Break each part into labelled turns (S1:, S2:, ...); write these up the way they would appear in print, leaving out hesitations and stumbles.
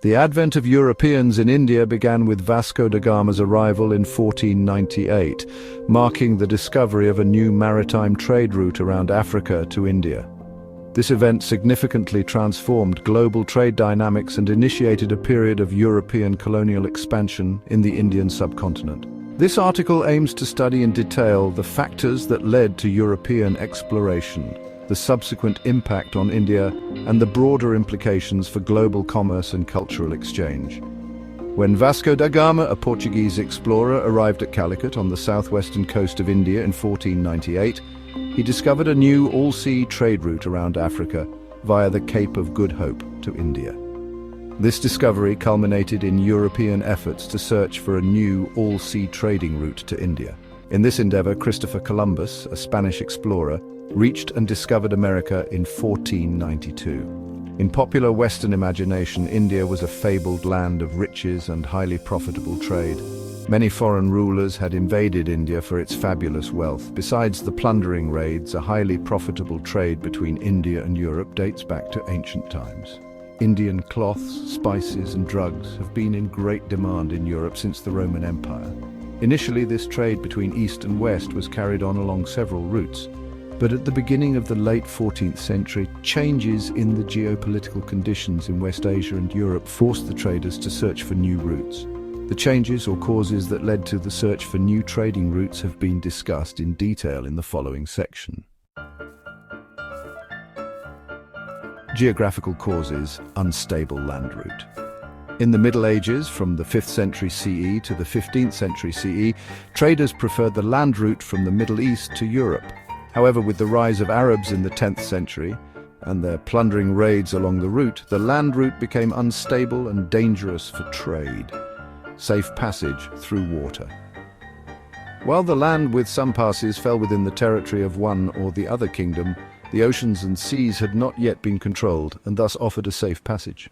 S1: The advent of Europeans in India began with Vasco da Gama's arrival in 1498, marking the discovery of a new maritime trade route around Africa to India. This event significantly transformed global trade dynamics and initiated a period of European colonial expansion in the Indian subcontinent. This article aims to study in detail the factors that led to European exploration, the subsequent impact on India, and the broader implications for global commerce and cultural exchange. When Vasco da Gama, a Portuguese explorer, arrived at Calicut on the southwestern coast of India in 1498, he discovered a new all-sea trade route around Africa via the Cape of Good Hope to India. This discovery culminated in European efforts to search for a new all-sea trading route to India. In this endeavor, Christopher Columbus, a Spanish explorer, reached and discovered America in 1492. In popular Western imagination, India was a fabled land of riches and highly profitable trade. Many foreign rulers had invaded India for its fabulous wealth. Besides the plundering raids, a highly profitable trade between India and Europe dates back to ancient times. Indian cloths, spices, and drugs have been in great demand in Europe since the Roman Empire. Initially, this trade between East and West was carried on along several routes. But at the beginning of the late 14th century, changes in the geopolitical conditions in West Asia and Europe forced the traders to search for new routes. The changes or causes that led to the search for new trading routes have been discussed in detail in the following section. Geographical causes, unstable land route. In the Middle Ages, from the 5th century CE to the 15th century CE, traders preferred the land route from the Middle East to Europe. However, with the rise of Arabs in the 10th century and their plundering raids along the route, the land route became unstable and dangerous for trade. Safe passage through water. While the land with some passes fell within the territory of one or the other kingdom, the oceans and seas had not yet been controlled and thus offered a safe passage.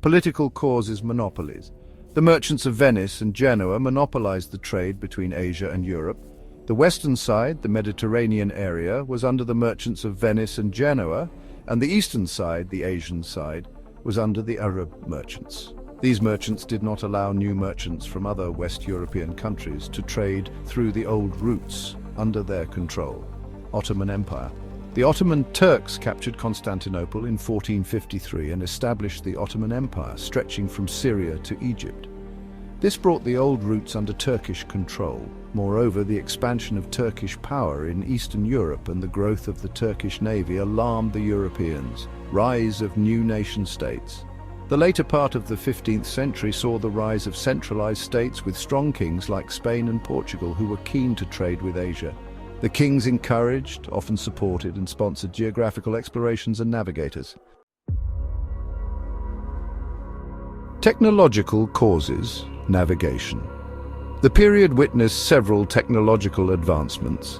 S1: Political causes, monopolies. The merchants of Venice and Genoa monopolized the trade between Asia and Europe. The western side, the Mediterranean area, was under the merchants of Venice and Genoa, and the eastern side, the Asian side, was under the Arab merchants. These merchants did not allow new merchants from other West European countries to trade through the old routes under their control. Ottoman Empire. The Ottoman Turks captured Constantinople in 1453 and established the Ottoman Empire, stretching from Syria to Egypt. This brought the old routes under Turkish control. Moreover, the expansion of Turkish power in Eastern Europe and the growth of the Turkish navy alarmed the Europeans. Rise of new nation-states. The later part of the 15th century saw the rise of centralized states with strong kings like Spain and Portugal who were keen to trade with Asia. The kings encouraged, often supported, and sponsored geographical explorations and navigators. Technological causes, navigation. The period witnessed several technological advancements.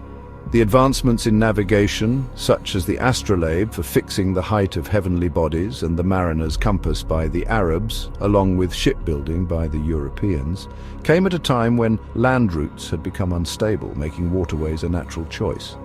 S1: The advancements in navigation, such as the astrolabe for fixing the height of heavenly bodies and the mariner's compass by the Arabs, along with shipbuilding by the Europeans, came at a time when land routes had become unstable, making waterways a natural choice.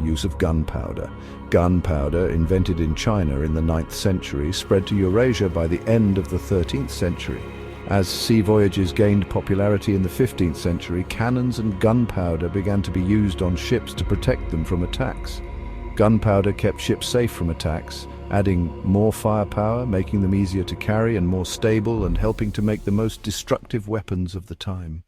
S1: Use of gunpowder. Gunpowder, invented in China in the 9th century, spread to Eurasia by the end of the 13th century. As sea voyages gained popularity in the 15th century, cannons and gunpowder began to be used on ships to protect them from attacks. Gunpowder kept ships safe from attacks, adding more firepower, making them easier to carry and more stable, and helping to make the most destructive weapons of the time.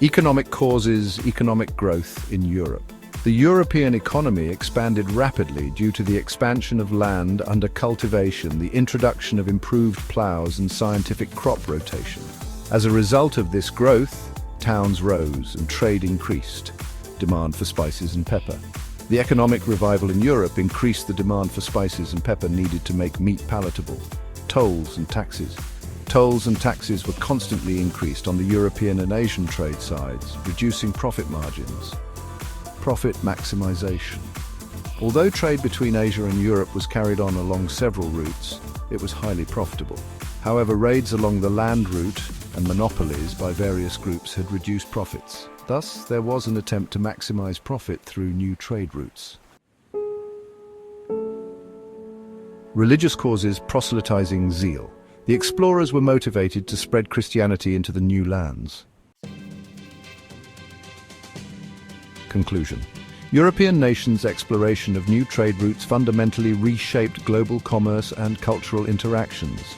S1: Economic causes, economic growth in Europe. The European economy expanded rapidly due to the expansion of land under cultivation, the introduction of improved plows and scientific crop rotation. As a result of this growth, towns rose and trade increased. Demand for spices and pepper. The economic revival in Europe increased the demand for spices and pepper needed to make meat palatable. Tolls and taxes. Tolls and taxes were constantly increased on the European and Asian trade sides, reducing profit margins. Profit maximization. Although trade between Asia and Europe was carried on along several routes, it was highly profitable. However, raids along the land route and monopolies by various groups had reduced profits. Thus, there was an attempt to maximize profit through new trade routes. Religious causes proselytizing zeal. The explorers were motivated to spread Christianity into the new lands. Conclusion. European nations' exploration of new trade routes fundamentally reshaped global commerce and cultural interactions.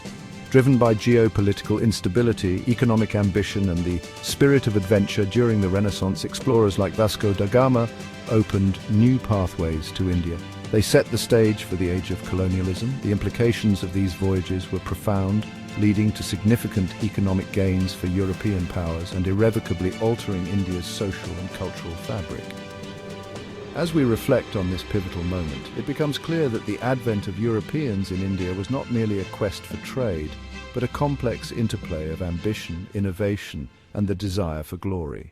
S1: Driven by geopolitical instability, economic ambition, and the spirit of adventure during the Renaissance, explorers like Vasco da Gama opened new pathways to India. They set the stage for the age of colonialism. The implications of these voyages were profound, leading to significant economic gains for European powers and irrevocably altering India's social and cultural fabric. As we reflect on this pivotal moment, it becomes clear that the advent of Europeans in India was not merely a quest for trade, but a complex interplay of ambition, innovation, and the desire for glory.